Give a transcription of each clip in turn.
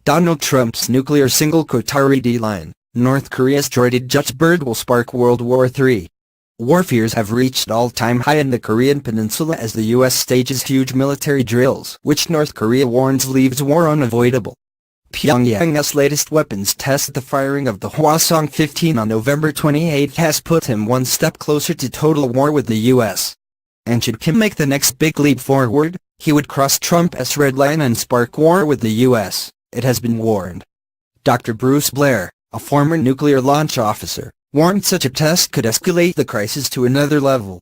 Donald Trump's nuclear single-quote line, North Korea's droided Juche Bird will spark World War III. War fears have reached all-time high in the Korean Peninsula as the U.S. stages huge military drills, which North Korea warns leaves war unavoidable. Pyongyang's latest weapons test, the firing of the Hwasong-15 on November 28, has put him one step closer to total war with the U.S. And should Kim make the next big leap forward, he would cross Trump's red line and spark war with the U.S., it has been warned. Dr. Bruce Blair, a former nuclear launch officer, warned such a test could escalate the crisis to another level.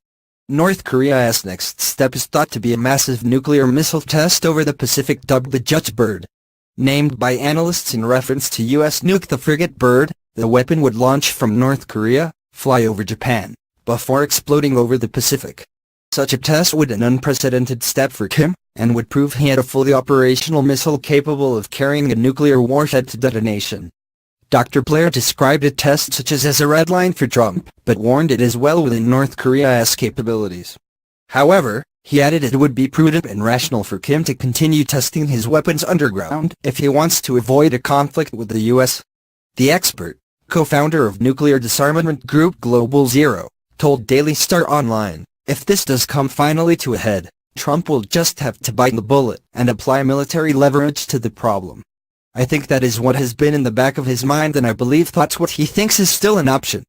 North Korea's next step is thought to be a massive nuclear missile test over the Pacific dubbed the Juche Bird. Named by analysts in reference to U.S. nuke the Frigate Bird, the weapon would launch from North Korea, fly over Japan, before exploding over the Pacific. Such a test would be an unprecedented step for Kim, and would prove he had a fully operational missile capable of carrying a nuclear warhead to detonation. Dr. Blair described a test such as a red line for Trump, but warned it is well within North Korea's capabilities. However, he added it would be prudent and rational for Kim to continue testing his weapons underground if he wants to avoid a conflict with the U.S. The expert, co-founder of nuclear disarmament group Global Zero, told Daily Star Online, "If this does come finally to a head, Trump will just have to bite the bullet and apply military leverage to the problem. I think that is what has been in the back of his mind, and I believe that's what he thinks is still an option.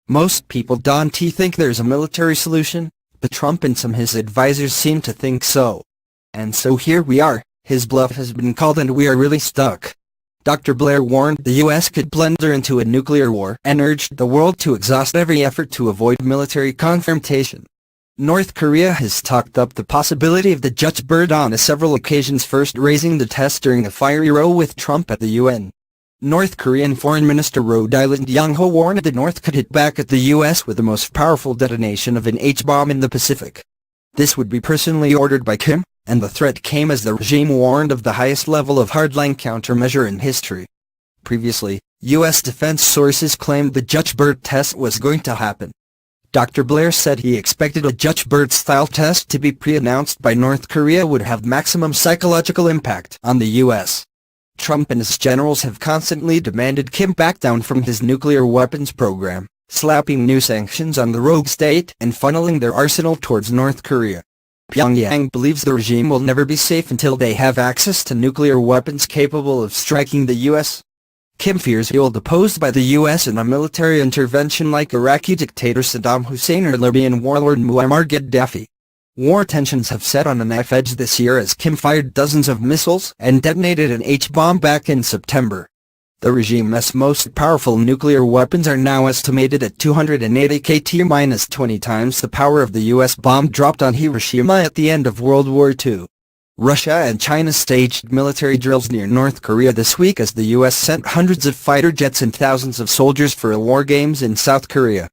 Most people don't think there's a military solution, but Trump and some of his advisors seem to think so. And so here we are, his bluff has been called and we are really stuck." Dr. Blair warned the U.S. could blunder into a nuclear war and urged the world to exhaust every effort to avoid military confrontation. North Korea has talked up the possibility of the Juche Bird on several occasions, first raising the test during a fiery row with Trump at the UN. North Korean Foreign Minister Rhode Island Young-ho warned that North could hit back at the U.S. with the most powerful detonation of an H-bomb in the Pacific. This would be personally ordered by Kim, and the threat came as the regime warned of the highest level of hardline countermeasure in history. Previously, U.S. defense sources claimed the Juche Bird test was going to happen. Dr. Blair said he expected a Juche Bird-style test to be pre-announced by North Korea would have maximum psychological impact on the U.S. Trump and his generals have constantly demanded Kim back down from his nuclear weapons program, slapping new sanctions on the rogue state and funneling their arsenal towards North Korea. Pyongyang believes the regime will never be safe until they have access to nuclear weapons capable of striking the U.S. Kim fears he will be deposed by the U.S. in a military intervention like Iraqi dictator Saddam Hussein or Libyan warlord Muammar Gaddafi. War tensions have set on a knife edge this year as Kim fired dozens of missiles and detonated an H-bomb back in September. The regime's most powerful nuclear weapons are now estimated at 280 kT, minus 20 times the power of the U.S. bomb dropped on Hiroshima at the end of World War II. Russia and China staged military drills near North Korea this week as the U.S. sent hundreds of fighter jets and thousands of soldiers for war games in South Korea.